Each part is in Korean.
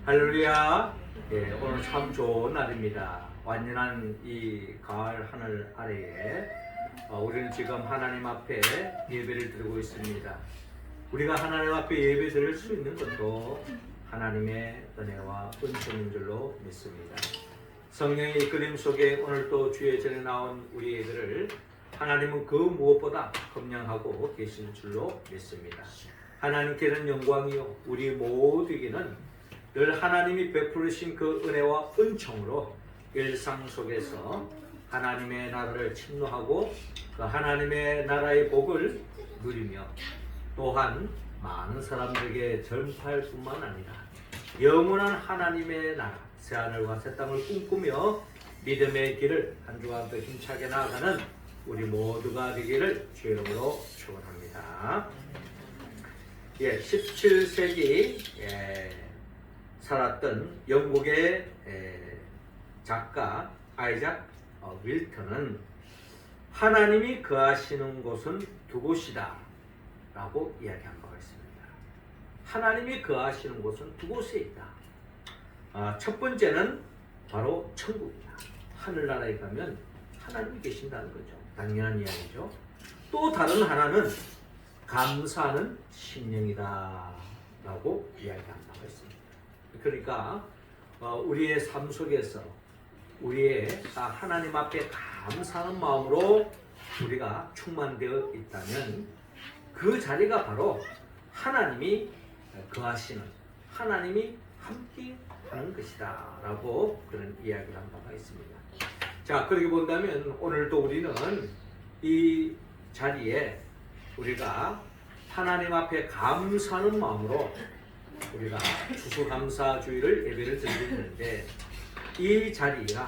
할렐루야. 예, 오늘 참 좋은 날입니다. 완연한 이 가을 하늘 아래에 우리는 지금 하나님 앞에 예배를 드리고 있습니다. 우리가 하나님 앞에 예배 드릴 수 있는 것도 하나님의 은혜와 은총인 줄로 믿습니다. 성령의 이끌림 속에 오늘 또 주의 전에 나온 우리 예배를 하나님은 그 무엇보다 검량하고 계실 줄로 믿습니다. 하나님께는 영광이요 우리 모두에게는 늘 하나님이 베푸르신 그 은혜와 은총으로 일상 속에서 하나님의 나라를 침노하고 그 하나님의 나라의 복을 누리며 또한 많은 사람들에게 전파할 뿐만 아니라 영원한 하나님의 나라 새하늘과 새 땅을 꿈꾸며 믿음의 길을 한 주간 더 힘차게 나아가는 우리 모두가 되기를 주의 이름으로 축원합니다. 17세기 살았던 영국의 작가 아이작 윌턴은 하나님이 거하시는 곳은 두 곳이다 라고 이야기한 바가 있습니다. 하나님이 거하시는 곳은 두 곳에 있다. 첫 번째는 바로 천국이다. 하늘나라에 가면 하나님이 계신다는 거죠. 당연한 이야기죠. 또 다른 하나는 감사하는 심령이다 라고 이야기한 바가 있습니다. 그러니까 우리의 삶 속에서 우리의 하나님 앞에 감사하는 마음으로 우리가 충만되어 있다면 그 자리가 바로 하나님이 거하시는 하나님이 함께 하는 것이다 라고 그런 이야기를 한 바가 있습니다. 자, 그렇게 본다면 오늘도 우리는 이 자리에 우리가 하나님 앞에 감사하는 마음으로 우리가 추수감사주의를 예배를 드리고 있는데 이 자리가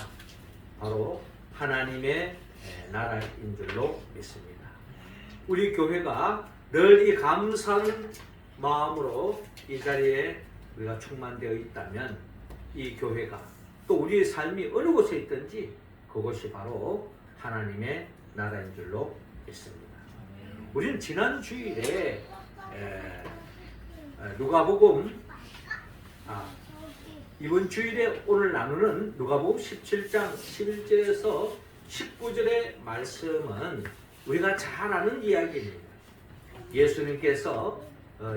바로 하나님의 나라인 줄로 믿습니다. 우리 교회가 늘 이 감사하는 마음으로 이 자리에 우리가 충만되어 있다면 이 교회가 또 우리의 삶이 어느 곳에 있든지 그것이 바로 하나님의 나라인 줄로 믿습니다. 우리는 지난 주일에 누가복음 이번 주일에 오늘 나누는 누가복음 17장 11절에서 19절의 말씀은 우리가 잘 아는 이야기입니다. 예수님께서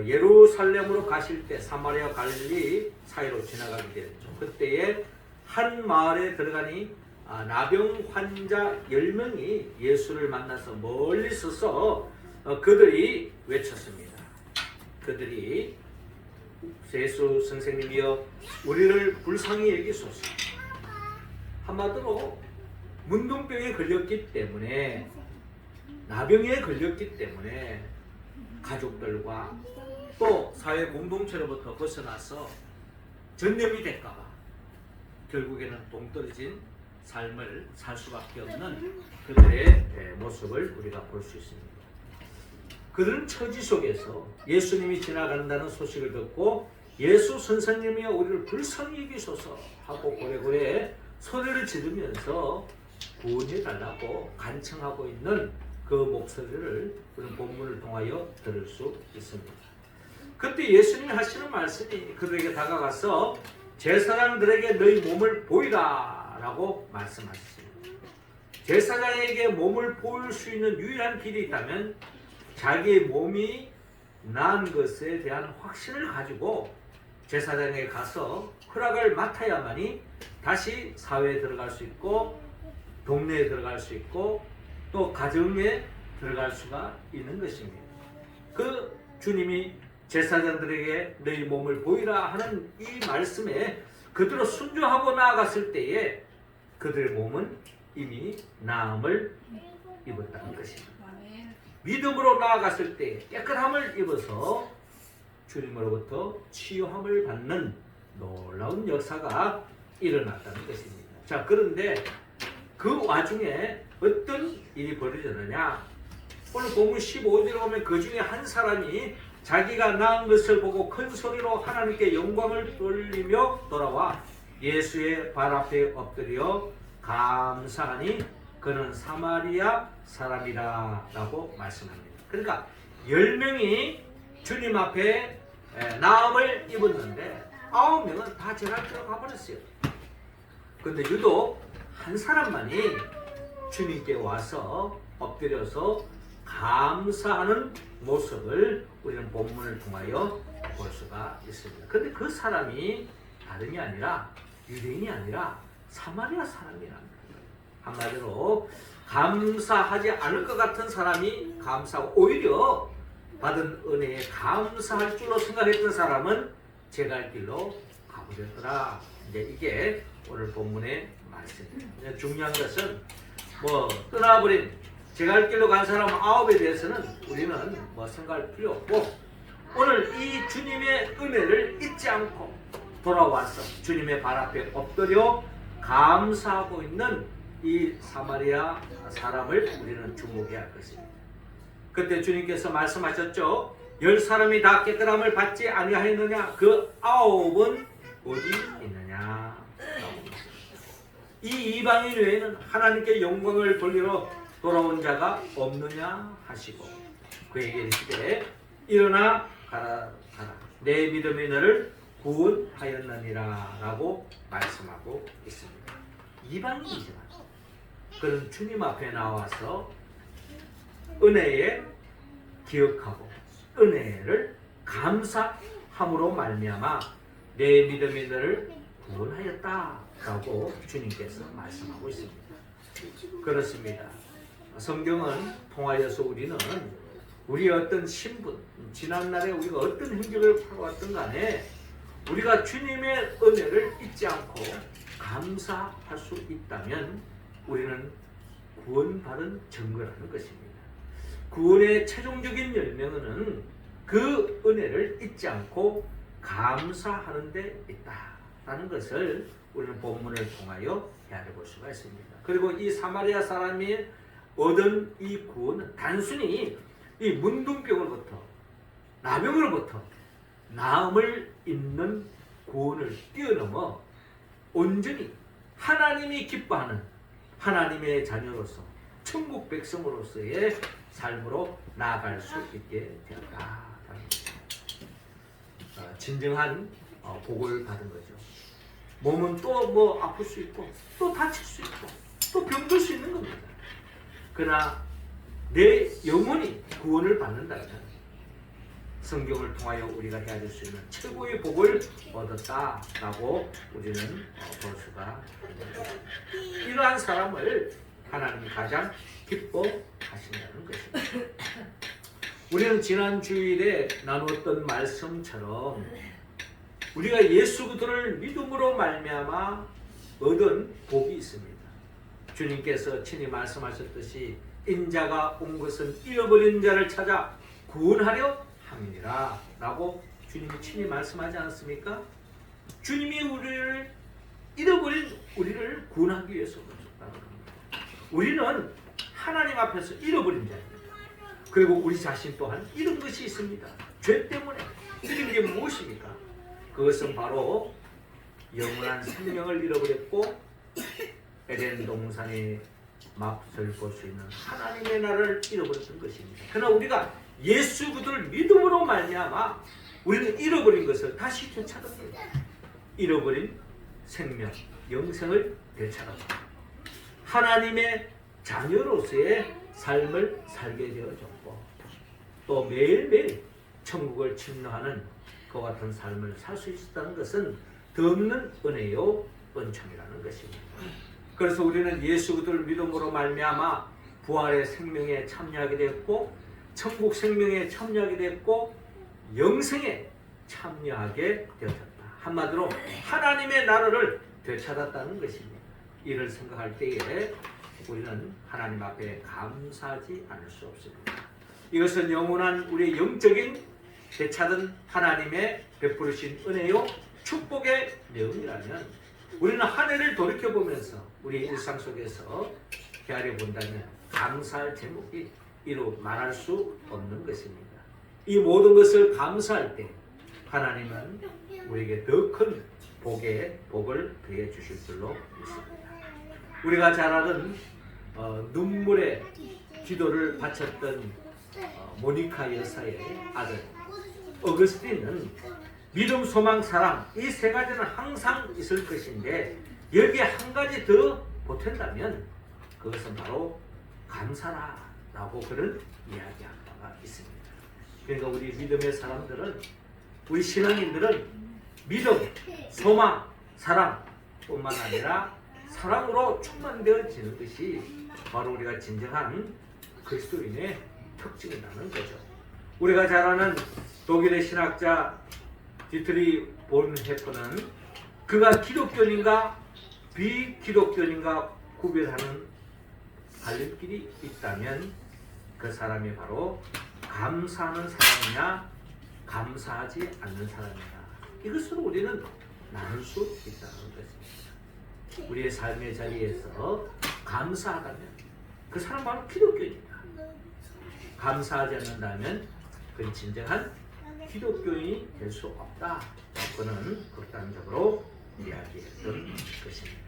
예루살렘으로 가실 때 사마리아 갈릴리 사이로 지나가게 됐죠. 그때에 한 마을에 들어가니 나병 환자 10명이 예수를 만나서 멀리 서서 그들이 외쳤습니다. 그들이 예수 선생님이여 우리를 불쌍히 여기소서. 한마디로 문둥병에 걸렸기 때문에 나병에 걸렸기 때문에 가족들과 또 사회 공동체로부터 벗어나서 전염이 될까봐 결국에는 동떨어진 삶을 살 수밖에 없는 그들의 모습을 우리가 볼 수 있습니다. 그들은 처지 속에서 예수님이 지나간다는 소식을 듣고 예수 선생님이여 우리를 불쌍히 여기소서 하고 고래고래 소리를 지르면서 구원해달라고 간청하고 있는 그 목소리를 우리는 본문을 통하여 들을 수 있습니다. 그때 예수님이 하시는 말씀이 그들에게 다가가서 제사장들에게 너희 몸을 보이라 라고 말씀하셨습니다. 제사장에게 몸을 보일 수 있는 유일한 길이 있다면 자기의 몸이 난 것에 대한 확신을 가지고 제사장에게 가서 허락을 맡아야만이 다시 사회에 들어갈 수 있고 동네에 들어갈 수 있고 또 가정에 들어갈 수가 있는 것입니다. 그 주님이 제사장들에게 너희 몸을 보이라 하는 이 말씀에 그대로 순종하고 나아갔을 때에 그들의 몸은 이미 나음을 입었다는 것입니다. 믿음으로 나아갔을 때 깨끗함을 입어서 주님으로부터 치유함을 받는 놀라운 역사가 일어났다는 것입니다. 자, 그런데 그 와중에 어떤 일이 벌어졌느냐? 오늘 본문 15절에 보면 그 중에 한 사람이 자기가 나은 것을 보고 큰 소리로 하나님께 영광을 돌리며 돌아와 예수의 발 앞에 엎드려 감사하니 그는 사마리아 사람이라 라고 말씀합니다. 그러니까 10명이 주님 앞에 나음을 입었는데 9명은 다 제갈길로 가버렸어요. 근데 유독 한 사람만이 주님께 와서 엎드려서 감사하는 모습을 우리는 본문을 통하여 볼 수가 있습니다. 근데 그 사람이 다름이 아니라 유대인이 아니라 사마리아 사람이랍니다. 한마디로 감사하지 않을 것 같은 사람이 감사하고 오히려 받은 은혜에 감사할 줄로 생각했던 사람은 제갈 길로 가버렸더라. 이제 이게 오늘 본문의 말씀입니다. 중요한 것은 떠나버린 제갈 길로 간 사람 9에 대해서는 우리는 생각할 필요 없고, 오늘 이 주님의 은혜를 잊지 않고 돌아와서 주님의 발 앞에 엎드려 감사하고 있는 이 사마리아 사람을 우리는 주목해야 할 것입니다. 그때 주님께서 말씀하셨죠. 10사람이 다 깨끗함을 받지 아니하였느냐? 그 9은 어디 있느냐? 이 이방인 외에는 하나님께 영광을 돌리러 돌아온 자가 없느냐 하시고, 그에게 이르시되 일어나 가라 내 믿음이 너를 구원하였느니라 라고 말씀하고 있습니다. 이방인이지만 그런 주님 앞에 나와서 은혜에 기억하고 은혜를 감사함으로 말미암아 내 믿음이 너를 구원하였다 라고 주님께서 말씀하고 있습니다. 그렇습니다. 성경은 통하여서 우리는 우리의 어떤 신분, 지난날에 우리가 어떤 행적을 하왔던 간에 우리가 주님의 은혜를 잊지 않고 감사할 수 있다면 우리는 구원받은 증거라는 것입니다. 구원의 최종적인 열매는 그 은혜를 잊지 않고 감사하는 데 있다라는 것을 우리는 본문을 통하여 헤아려 볼 수가 있습니다. 그리고 이 사마리아 사람이 얻은 이 구원은 단순히 이 문둥병으로부터 나병으로부터 나음을 입는 구원을 뛰어넘어 온전히 하나님이 기뻐하는 하나님의 자녀로서 천국 백성으로서의 삶으로 나아갈 수 있게 되었다. 진정한 복을 받은 거죠. 몸은 또 아플 수 있고 또 다칠 수 있고 또 병들 수 있는 겁니다. 그러나 내 영혼이 구원을 받는다면 성경을 통하여 우리가 헤아릴 수 있는 최고의 복을 얻었다라고 우리는 볼 수가 있습니다. 이러한 사람을 하나님이 가장 기뻐하신다는 것입니다. 우리는 지난 주일에 나누었던 말씀처럼 우리가 예수 그리스도를 믿음으로 말미암아 얻은 복이 있습니다. 주님께서 친히 말씀하셨듯이 인자가 온 것은 잃어버린 자를 찾아 구원하려 함이니라 라고 주님이 친히 말씀하지 않았습니까? 주님이 우리를 잃어버린 우리를 구원하기 위해서 오셨다는 겁니다. 우리는 하나님 앞에서 잃어버린 자입니다. 그리고 우리 자신 또한 잃은 것이 있습니다. 죄 때문에 잃은 게 무엇입니까? 그것은 바로 영원한 생명을 잃어버렸고 에덴 동산의 맛을 볼 수 있는 하나님의 나라를 잃어버렸던 것입니다. 그러나 우리가 예수 그리스도를 믿음으로 말미암아 우리는 잃어버린 것을 다시 되찾았습니다. 잃어버린 생명, 영생을 되찾았습니다. 하나님의 자녀로서의 삶을 살게 되어졌고 또 매일매일 천국을 침노하는 그와 같은 삶을 살 수 있었다는 것은 덧없는 은혜요 은총이라는 것입니다. 그래서 우리는 예수 그리스도를 믿음으로 말미암아 부활의 생명에 참여하게 됐고 천국 생명에 참여하게 됐고 영생에 참여하게 되었다. 한마디로 하나님의 나라를 되찾았다는 것입니다. 이를 생각할 때에 우리는 하나님 앞에 감사하지 않을 수 없습니다. 이것은 영원한 우리의 영적인 되찾은 하나님의 베푸르신 은혜요 축복의 내용이라면 우리는 한 해를 돌이켜보면서 우리의 일상 속에서 헤아려 본다면 감사할 제목이 이루 말할 수 없는 것입니다. 이 모든 것을 감사할 때 하나님은 우리에게 더 큰 복을 더해 주실 줄로 믿습니다. 우리가 잘 아는 눈물의 기도를 바쳤던 모니카 여사의 아들 어거스틴은 믿음, 소망, 사랑 이 세 가지는 항상 있을 것인데 여기에 한 가지 더 보탠다면 그것은 바로 감사라라고 그런 이야기한 바가 있습니다. 그러니까 우리 믿음의 사람들은 우리 신앙인들은 믿음, 소망, 사랑뿐만 아니라 사랑으로 충만되어지는 것이 바로 우리가 진정한 그리스도인의 특징이라는 거죠. 우리가 잘 아는 독일의 신학자 디트리 본헤퍼는 그가 기독교인가 비기독교인가 구별하는 갈림길이 있다면 그 사람이 바로 감사하는 사람이냐 감사하지 않는 사람이냐 이것으로 우리는 나눌 수 있다는 것입니다. 우리의 삶의 자리에서 감사하다면 그 사람 바로 기독교인이다. 감사하지 않는다면 그는 진정한 기독교인이 될 수 없다. 그는 극단적으로 이야기했던 것입니다.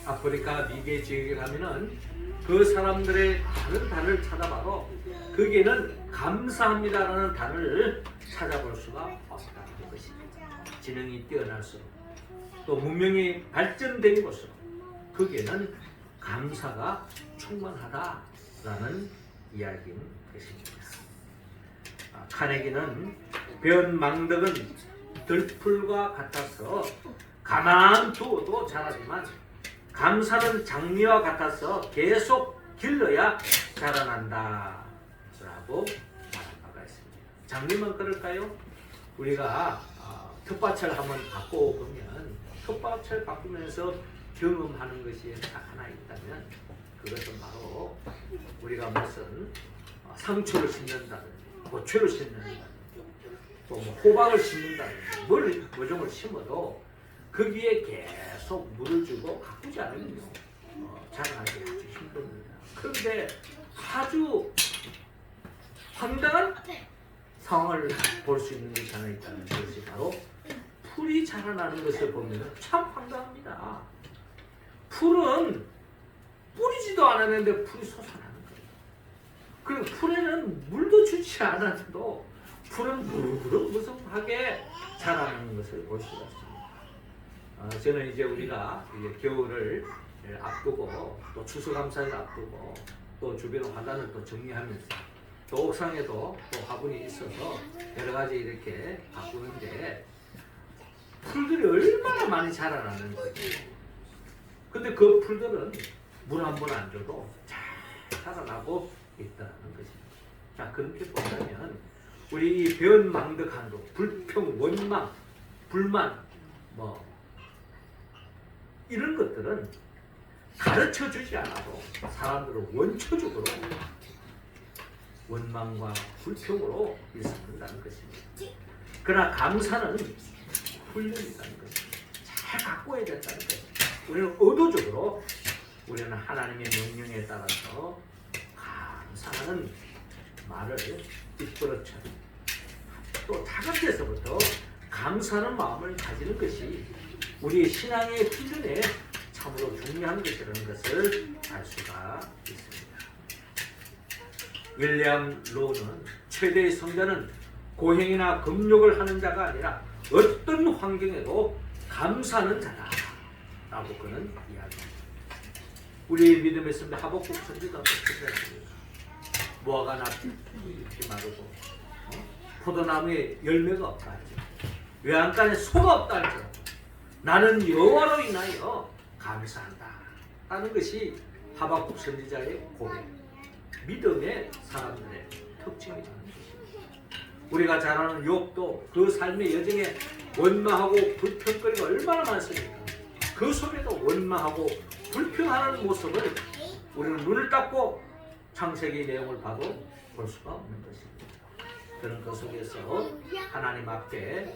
아프리카 미개 지역에 가면은 그 사람들의 다른 단어를 찾아봐도 거기에는 감사합니다라는 단어를 찾아볼 수가 없다는 것입니다. 지능이 뛰어날수록 또 문명이 발전된 곳으로 거기에는 감사가 충만하다라는 이야기인 것입니다. 카네기는 배운 망덕은 들풀과 같아서 가만 두어도 자라지만 감사는 장미와 같아서 계속 길러야 자라난다 라고 말한 바가 있습니다. 장미만 그럴까요? 우리가 텃밭을 한번 바꿔 보면 텃밭을 바꾸면서 경험하는 것이 하나 있다면 그것은 바로 우리가 무슨 상추를 심는다든지 고추를 심는다든지 또 호박을 심는다든지 뭐종을 심어도 거기에 계속 물을 주고 가꾸지 않으면요 자라나기 아주 힘듭니다. 그런데 아주 황당한 상황을 볼 수 있는 것이 하나 있다는 것이 바로 풀이 자라나는 것을 보면 참 황당합니다. 풀은 뿌리지도 않았는데 풀이 솟아나는 거예요. 그리고 풀에는 물도 주지 않아도 풀은 무성무성하게 자라나는 것을 볼 수가 있습니다. 저는 이제 우리가 이제 겨울을 앞두고 또 추수감사를 앞두고 또 주변 화단을 또 정리하면서 또 옥상에도 또 화분이 있어서 여러 가지 이렇게 바꾸는데 풀들이 얼마나 많이 자라나는지. 근데 그 풀들은 물 한 번 안 줘도 잘 자라나고 있다는 것입니다. 자, 그렇게 보자면 우리 이 변망덕한도 불평, 원망, 불만 이런 것들은 가르쳐 주지 않아도 사람들을 원초적으로 원망과 불평으로 일삼는다는 것입니다. 그러나 감사는 훈련이라는 것입니다. 잘 가꿔야 된다는 것입니다. 우리는 의도적으로 우리는 하나님의 명령에 따라서 감사하는 말을 입버릇쳐 또 작은 데서부터 감사하는 마음을 가지는 것이 우리의 신앙의 훈련에 참으로 중요한 것이라는 것을 알 수가 있습니다. 윌리엄 로우는 최대의 성자는 고행이나 금욕을 하는 자가 아니라 어떤 환경에도 감사하는 자다 라고 그는 이야기합니다. 우리 믿음의 선배 하박국 선지가 어떻게 했습니까? 무화과 나무 이렇게 마르고 포도나무에 열매가 없다 하죠. 외양간에 소가 없다 하죠. 나는 여호와로 인하여 감사한다 하는 것이 하박국 선지자의 고백, 믿음의 사람들의 특징이라는 것입니다. 우리가 잘 아는 욥도 그 삶의 여정에 원망하고 불평거리가 얼마나 많습니까? 그 속에도 원망하고 불평하는 모습을 우리는 눈을 닫고 창세기 내용을 봐도 볼 수가 없는 것입니다. 그런 것 속에서 하나님 앞에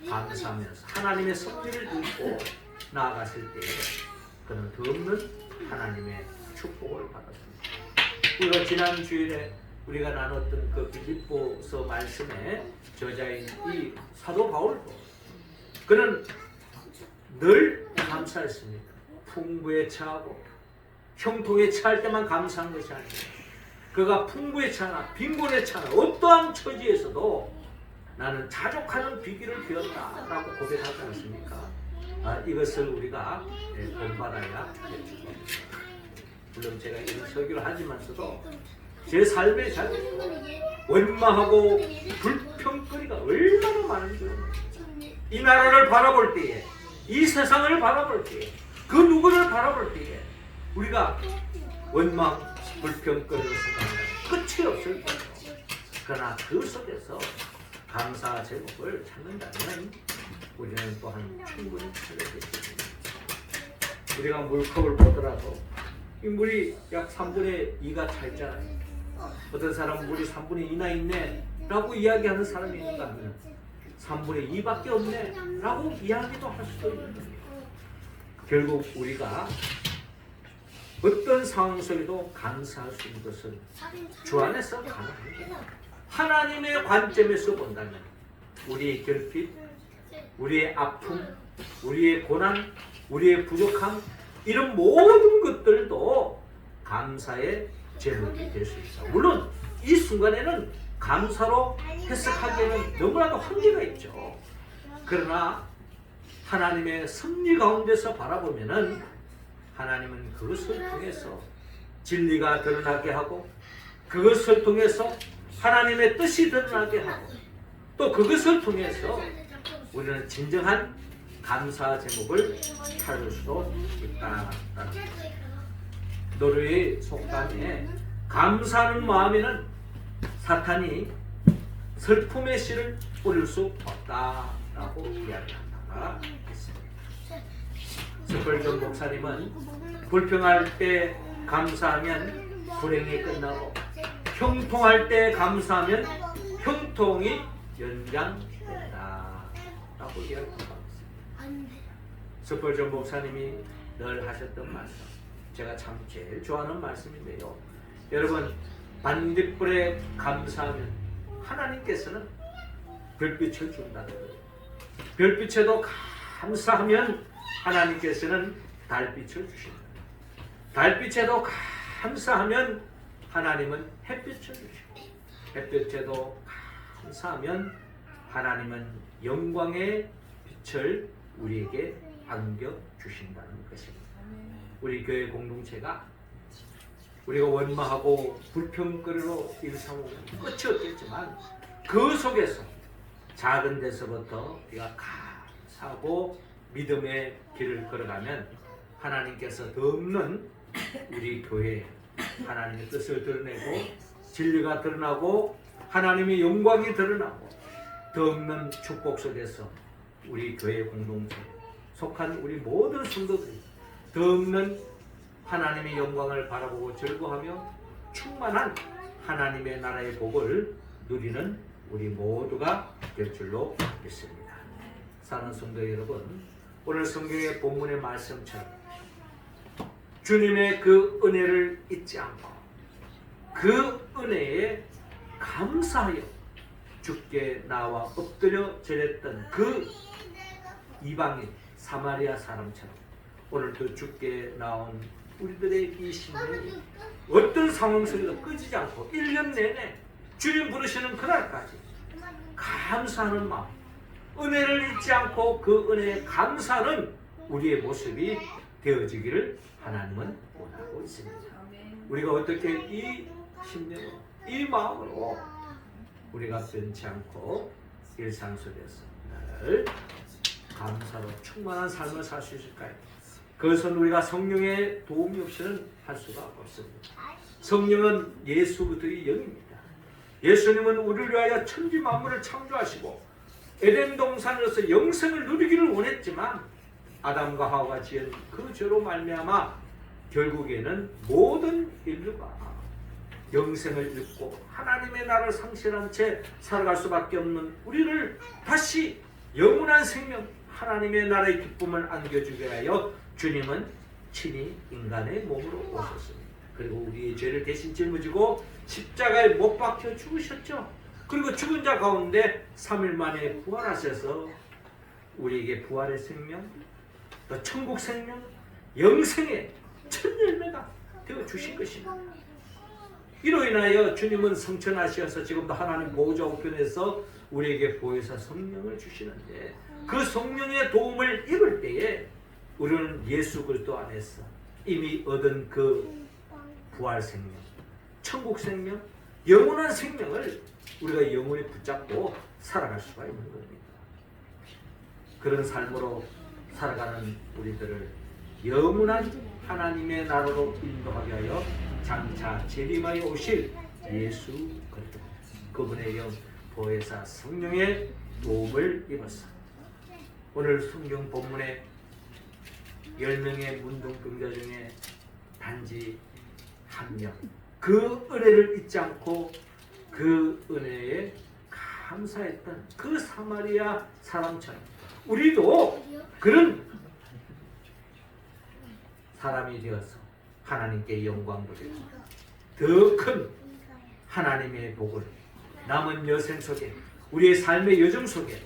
감사하면서 하나님의 섭리를 듣고 나아갔을 때 그는 더없는 하나님의 축복을 받았습니다. 우리가 지난 주일에 우리가 나눴던 그 빌립보서 말씀의 저자인 이 사도 바울도 그는 늘 감사했습니다. 풍부에 처하고 형통에 처할 때만 감사한 것이 아니라 그가 풍부에 처하나 빈곤에 처하나 어떠한 처지에서도 나는 자족하는 비기를 배웠다라고 고백하지 않습니까? 이것을 우리가 본받아야 되겠죠. 물론 제가 이런 설교를 하지만서도 제 삶의 잘 원망하고 불평거리가 얼마나 많은지 이 나라를 바라볼 때에 이 세상을 바라볼 때에 그 누구를 바라볼 때에 우리가 원망 불평거리를 생각하면 끝이 없을 거예요. 그러나 그 속에서 감사 제목을 찾는다면 우리는 또한 충분히 찾을 수 있습니다. 우리가 물컵을 보더라도 이 물이 약 3분의 2가 차 있잖아요. 어떤 사람은 물이 3분의 2나 있네 라고 이야기하는 사람이 있는가 하면 3분의 2밖에 없네 라고 이야기도 할 수도 있는 거예요. 결국 우리가 어떤 상황 속에도 감사할 수 있는 것은 주 안에서 가능합니다. 하나님의 관점에서 본다면 우리의 결핍, 우리의 아픔, 우리의 고난, 우리의 부족함 이런 모든 것들도 감사의 제목이 될 수 있어. 물론 이 순간에는 감사로 해석하기에는 너무나도 한계가 있죠. 그러나 하나님의 섭리 가운데서 바라보면은 하나님은 그것을 통해서 진리가 드러나게 하고 그것을 통해서 하나님의 뜻이 드러나게 하고 또 그것을 통해서 우리는 진정한 감사 제목을 찾을 수도 있다는 것. 노래의 속담에 감사하는 마음에는 사탄이 슬픔의 씨를 뿌릴 수 없다라고 이야기한다가 있습니다. 스펄전 목사님은 불평할 때 감사하면 불행이 끝나고 형통할 때 감사하면 형통이 연장된다 라고 이야기합니다. 스펄전 목사님이 늘 하셨던 말씀, 제가 참 제일 좋아하는 말씀인데요. 여러분, 반딧불에 감사하면 하나님께서는 별빛을 준다는 거예요. 별빛에도 감사하면 하나님께서는 달빛을 주신다. 달빛에도 감사하면 하나님은 햇빛을 주시고 햇빛에도 감사하면 하나님은 영광의 빛을 우리에게 안겨주신다는 것입니다. 우리 교회 공동체가 우리가 원망하고 불평거리로 일삼고 끝이 없겠지만 그 속에서 작은 데서부터 우리가 감사하고 믿음의 길을 걸어가면 하나님께서 더없는 우리 교회에 하나님의 뜻을 드러내고 진리가 드러나고 하나님의 영광이 드러나고 더없는 축복 속에서 우리 교회 공동체에 속한 우리 모든 성도들이 더없는 하나님의 영광을 바라보고 즐거워하며 충만한 하나님의 나라의 복을 누리는 우리 모두가 될 줄로 믿습니다. 사랑하는 성도 여러분, 오늘 성경의 본문의 말씀처럼 주님의 그 은혜를 잊지 않고 그 은혜에 감사하여 주께 나와 엎드려 절했던 그 이방인 사마리아 사람처럼 오늘도 주께 나온 우리들의 이 심령이 어떤 상황 속에도 꺼지지 않고 1년 내내 주님 부르시는 그날까지 감사하는 마음, 은혜를 잊지 않고 그 은혜에 감사하는 우리의 모습이 되어지기를 하나님은 원하고 있습니다. 우리가 어떻게 이 심령으로, 이 마음으로 우리가 변치 않고 일상 속에서 늘 감사로 충만한 삶을 살 수 있을까요? 그것은 우리가 성령의 도움이 없이는 할 수가 없습니다. 성령은 예수 그리스도의 영입니다. 예수님은 우리를 위하여 천지 만물을 창조하시고 에덴 동산에서 영생을 누리기를 원했지만 아담과 하와가 지은 그 죄로 말미암아 결국에는 모든 인류가 영생을 잃고 하나님의 나라를 상실한 채 살아갈 수밖에 없는 우리를 다시 영원한 생명, 하나님의 나라의 기쁨을 안겨주게 하여 주님은 친히 인간의 몸으로 오셨습니다. 그리고 우리의 죄를 대신 짊어지고 십자가에 못 박혀 죽으셨죠. 그리고 죽은 자 가운데 3일 만에 부활하셔서 우리에게 부활의 생명, 또 천국 생명, 영생의 첫 열매가 되어 주신 것입니다. 이로 인하여 주님은 성천하셔서 지금도 하나님 보호자 우편에서 우리에게 보혜사 성령을 주시는데 그 성령의 도움을 입을 때에 우리는 예수 그리스도 안에서 이미 얻은 그 부활 생명, 천국 생명, 영원한 생명을 우리가 영원히 붙잡고 살아갈 수가 있는 겁니다. 그런 삶으로 살아가는 우리들을 영원한 하나님의 나라로 인도하게 하여 장차 재림하여 오실 예수 그리스도 그분의 영 보혜사 성령의 도움을 입었어. 오늘 성경 본문에 10명의 문둥병자 중에 단지 한 명, 그 은혜를 잊지 않고 그 은혜에 감사했던 그 사마리아 사람처럼 우리도 그런 사람이 되어서 하나님께 영광 돌리고 더 큰 하나님의 복을 남은 여생 속에 우리의 삶의 여정 속에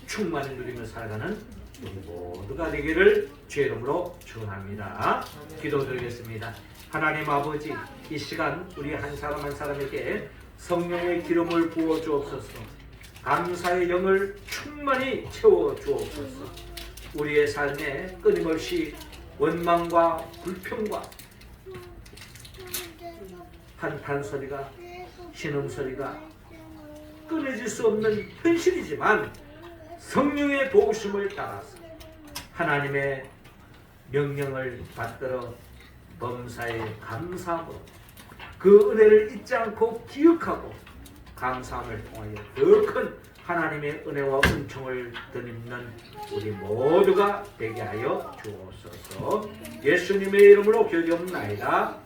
충만히 누리며 살아가는 우리 모두가 되기를 주의 이름으로 축원합니다. 기도드리겠습니다. 하나님 아버지, 이 시간 우리 한 사람 한 사람에게 성령의 기름을 부어 주옵소서. 감사의 영을 충만히 채워 주옵소서. 우리의 삶에 끊임없이 원망과 불평과 한탄소리가 신음소리가 끊어질 수 없는 현실이지만 성령의 도우심을 따라서 하나님의 명령을 받들어 범사에 감사하고 그 은혜를 잊지 않고 기억하고 감사함을 통하여 더 큰 하나님의 은혜와 은총을 덧입는 우리 모두가 되게 하여 주옵소서. 예수님의 이름으로 기도하옵나이다.